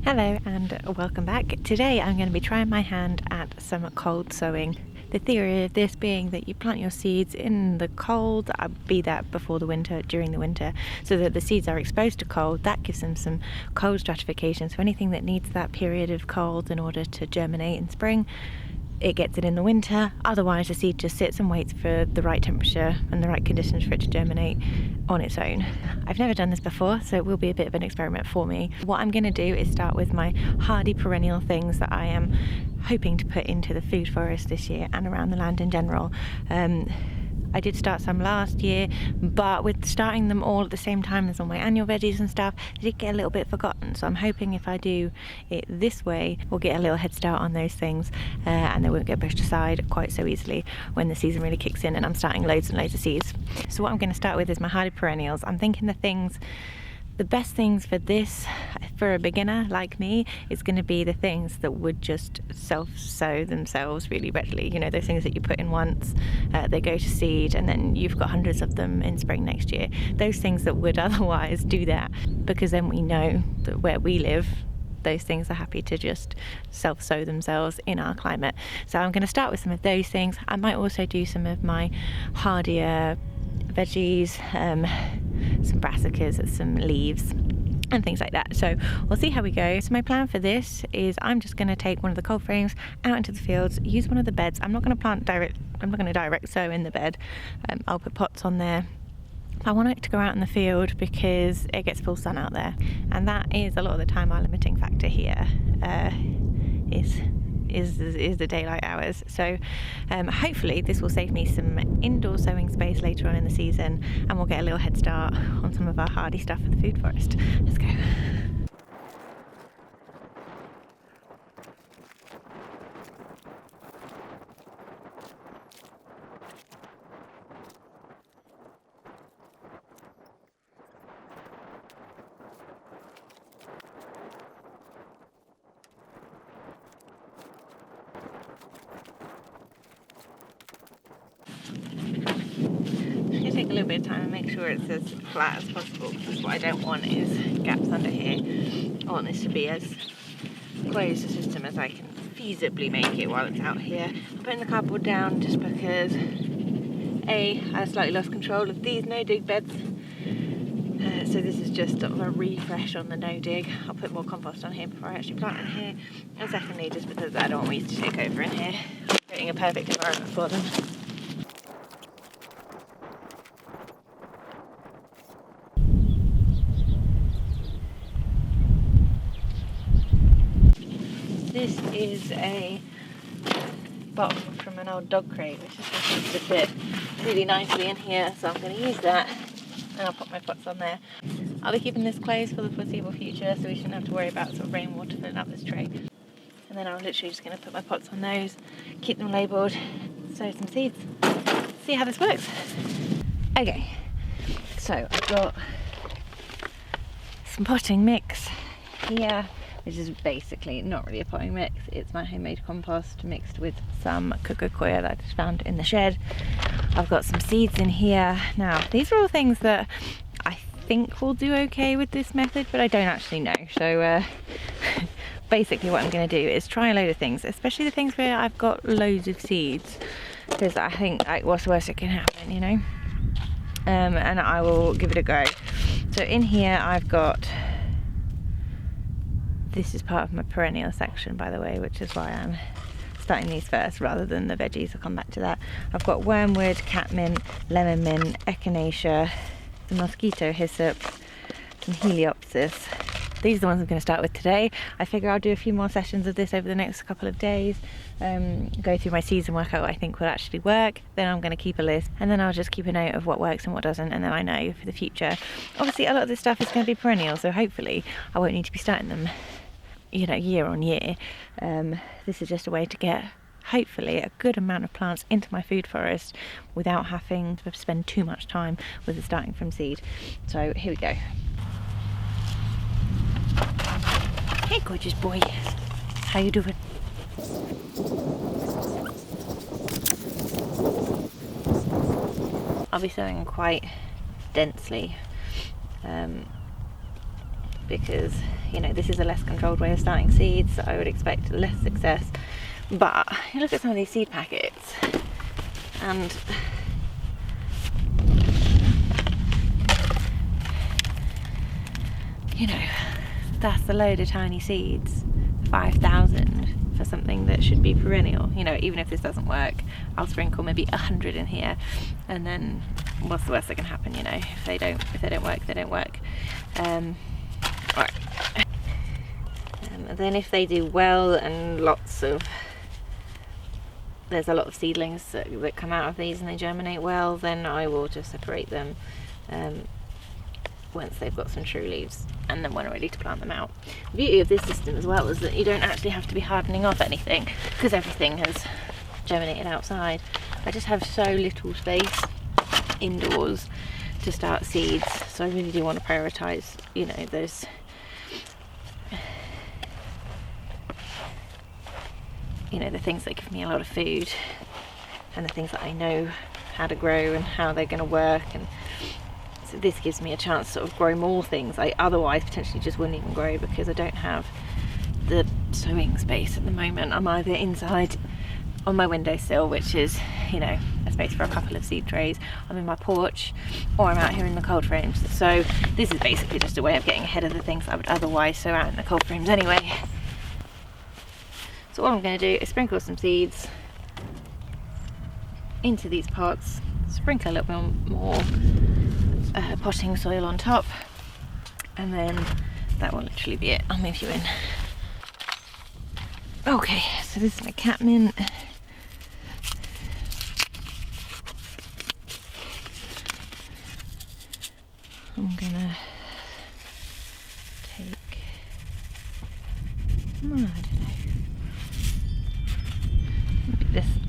Hello and welcome back. Today I'm going to be trying my hand at some cold sowing. The theory of this being that you plant your seeds in the cold, be that before the winter, during the winter, so that the seeds are exposed to cold. That gives them some cold stratification, so anything that needs that period of cold in order to germinate in spring, it gets it in the winter. Otherwise the seed just sits and waits for the right temperature and the right conditions for it to germinate on its own. I've never done this before, so it will be a bit of an experiment for me. What I'm going to do is start with my hardy perennial things that I am hoping to put into the food forest this year and around the land in general. I did start some last year, but with starting them all at the same time as all my annual veggies and stuff, they did get a little bit forgotten. So I'm hoping if I do it this way, we'll get a little head start on those things and they won't get pushed aside quite so easily when the season really kicks in and I'm starting loads and loads of seeds. So what I'm going to start with is my hardy perennials. I'm thinking the best things for this, for a beginner like me, is going to be the things that would just self-sow themselves really readily. You know, those things that you put in once, they go to seed, and then you've got hundreds of them in spring next year. Those things that would otherwise do that, because then we know that where we live, those things are happy to just self-sow themselves in our climate. So I'm going to start with some of those things. I might also do some of my hardier veggies, some brassicas, some leaves and things like that. So we'll see how we go. So my plan for this is I'm just going to take one of the cold frames out into the fields, use one of the beds. I'm not going to direct sow in the bed. I'll put pots on there. I want it to go out in the field because it gets full sun out there, and that is a lot of the time our limiting factor here is the daylight hours. So hopefully this will save me some indoor sowing space later on in the season, and we'll get a little head start on some of our hardy stuff for the food forest. Let's go. Take a little bit of time and make sure it's as flat as possible, because what I don't want is gaps under here. I want this to be as closed a system as I can feasibly make it while it's out here. I'm putting the cardboard down just because I slightly lost control of these no-dig beds, so this is just sort of a refresh on the no-dig. I'll put more compost on here before I actually plant in here, and secondly just because I don't want weeds to take over in here. I'm creating a perfect environment for them. This is a bottle from an old dog crate, which just happens to fit really nicely in here, so I'm going to use that, and I'll put my pots on there. I'll be keeping this closed for the foreseeable future, so we shouldn't have to worry about sort of rainwater filling up this tray. And then I'm literally just going to put my pots on those, keep them labelled, sow some seeds, see how this works. Okay, so I've got some potting mix here, which is basically not really a potting mix. It's my homemade compost mixed with some cocoa coir that I just found in the shed. I've got some seeds in here. Now, these are all things that I think will do okay with this method, but I don't actually know. So basically what I'm going to do is try a load of things, especially the things where I've got loads of seeds, because I think, like, what's the worst that can happen, you know? And I will give it a go. So in here I've got, this is part of my perennial section, by the way, which is why I'm starting these first rather than the veggies. I'll come back to that. I've got wormwood, catmint, lemon mint, echinacea, the mosquito hyssop, some heliopsis. These are the ones I'm going to start with today. I figure I'll do a few more sessions of this over the next couple of days, go through my seeds and work out what I think will actually work. Then I'm going to keep a list, and then I'll just keep a note of what works and what doesn't, and then I know for the future. Obviously a lot of this stuff is going to be perennial, so hopefully I won't need to be starting them, you know, year on year. This is just a way to get, hopefully, a good amount of plants into my food forest without having to spend too much time with it starting from seed. So here we go. Hey gorgeous boy, how you doing? I'll be sowing quite densely because you know, this is a less controlled way of starting seeds, so I would expect less success. But you look at some of these seed packets and you know, that's a load of tiny seeds. 5,000 for something that should be perennial. You know, even if this doesn't work, I'll sprinkle maybe 100 in here, and then what's the worst that can happen? You know, if they don't work, they don't work. Right. And then if they do well, and there's a lot of seedlings that come out of these and they germinate well, then I will just separate them once they've got some true leaves, and then when I'm ready to plant them out. The beauty of this system as well is that you don't actually have to be hardening off anything, because everything has germinated outside. I just have so little space indoors to start seeds, so I really do want to prioritise, you know, those the things that give me a lot of food, and the things that I know how to grow and how they're going to work. And so this gives me a chance to sort of grow more things I otherwise potentially just wouldn't even grow, because I don't have the sowing space at the moment. I'm either inside on my windowsill, which is, you know, a space for a couple of seed trays, I'm in my porch, or I'm out here in the cold frames. So this is basically just a way of getting ahead of the things I would otherwise sow out in the cold frames anyway. So what I'm going to do is sprinkle some seeds into these pots, sprinkle a little bit more potting soil on top, and then that will literally be it. I'll move you in. Okay, so this is my catmint. I'm gonna take, I don't know, maybe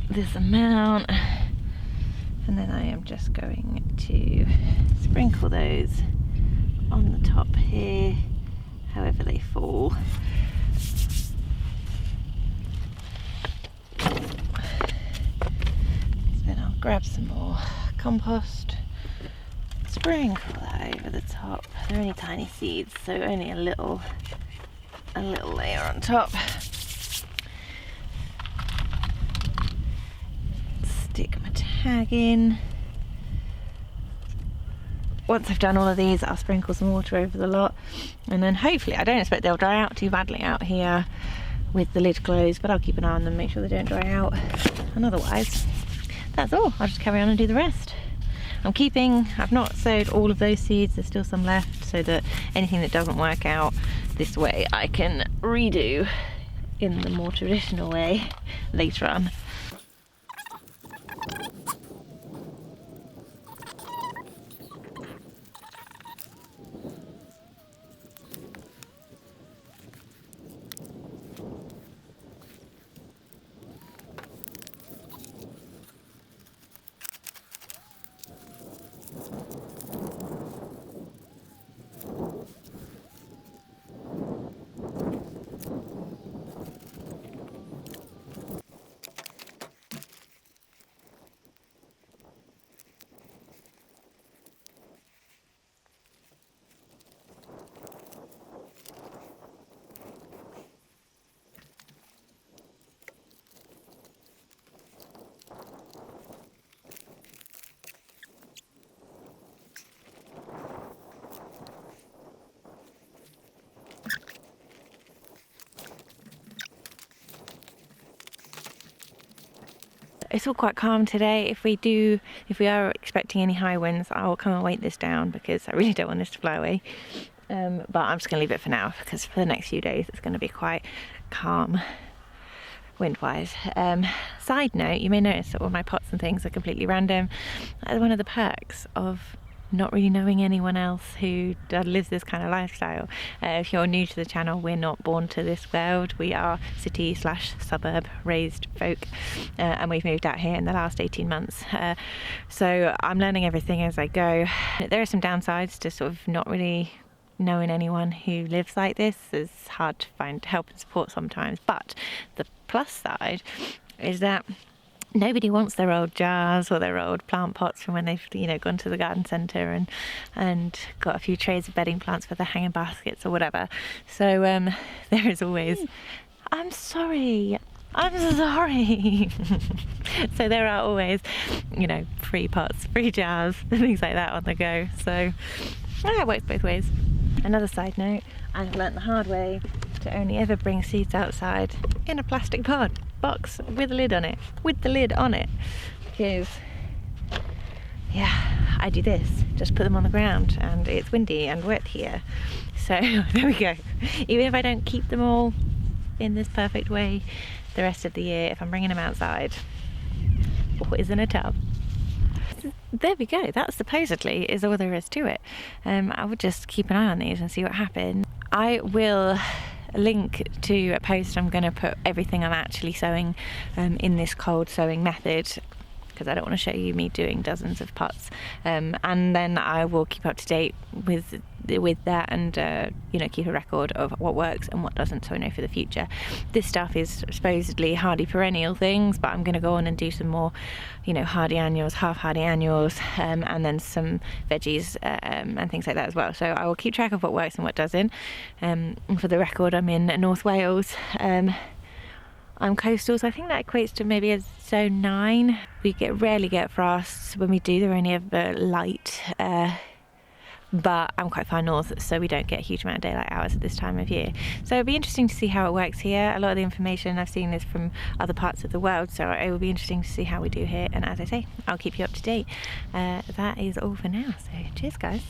this amount, and then I am just going to sprinkle those on the top here, however they fall. Then I'll grab some more compost, sprinkle that over the top. They're only tiny seeds, so only a little layer on top. Stick my tag in. Once I've done all of these, I'll sprinkle some water over the lot, and then hopefully, I don't expect they'll dry out too badly out here with the lid closed, but I'll keep an eye on them, make sure they don't dry out, and otherwise that's all. I'll just carry on and do the rest. I've not sowed all of those seeds, there's still some left, so that anything that doesn't work out this way I can redo in the more traditional way later on. It's all quite calm today. If we are expecting any high winds, I will come and weight this down, because I really don't want this to fly away. But I'm just going to leave it for now, because for the next few days it's going to be quite calm wind-wise. Side note, you may notice that all my pots and things are completely random. That's one of the perks of not really knowing anyone else who lives this kind of lifestyle. If you're new to the channel, we're not born to this world. We are city/suburb raised folk, and we've moved out here in the last 18 months. So I'm learning everything as I go. There are some downsides to sort of not really knowing anyone who lives like this. It's hard to find help and support sometimes, but the plus side is that nobody wants their old jars or their old plant pots from when they've, gone to the garden centre and got a few trays of bedding plants for their hanging baskets or whatever. So there is always, I'm sorry. So there are always, free pots, free jars, things like that on the go. So it works both ways. Another side note, I've learnt the hard way to only ever bring seeds outside in a plastic box with a lid on it, because I do this, just put them on the ground, and it's windy and wet here. So there we go. Even if I don't keep them all in this perfect way the rest of the year, if I'm bringing them outside, what is in a tub? There we go. That supposedly is all there is to it. I would just keep an eye on these and see what happens. I will link to a post. I'm going to put everything I'm actually sowing in this cold sowing method, because I don't want to show you me doing dozens of pots, and then I will keep up to date with that, and keep a record of what works and what doesn't, so I know for the future. This stuff is supposedly hardy perennial things, but I'm going to go on and do some more hardy annuals, half hardy annuals, and then some veggies and things like that as well. So I will keep track of what works and what doesn't. And for the record, I'm in North Wales. I'm coastal, so I think that equates to maybe a zone 9. We rarely get frosts. When we do, they're only ever light, but I'm quite far north, so we don't get a huge amount of daylight hours at this time of year. So it'll be interesting to see how it works here. A lot of the information I've seen is from other parts of the world, so it will be interesting to see how we do here. And as I say, I'll keep you up to date. That is all for now, so cheers guys.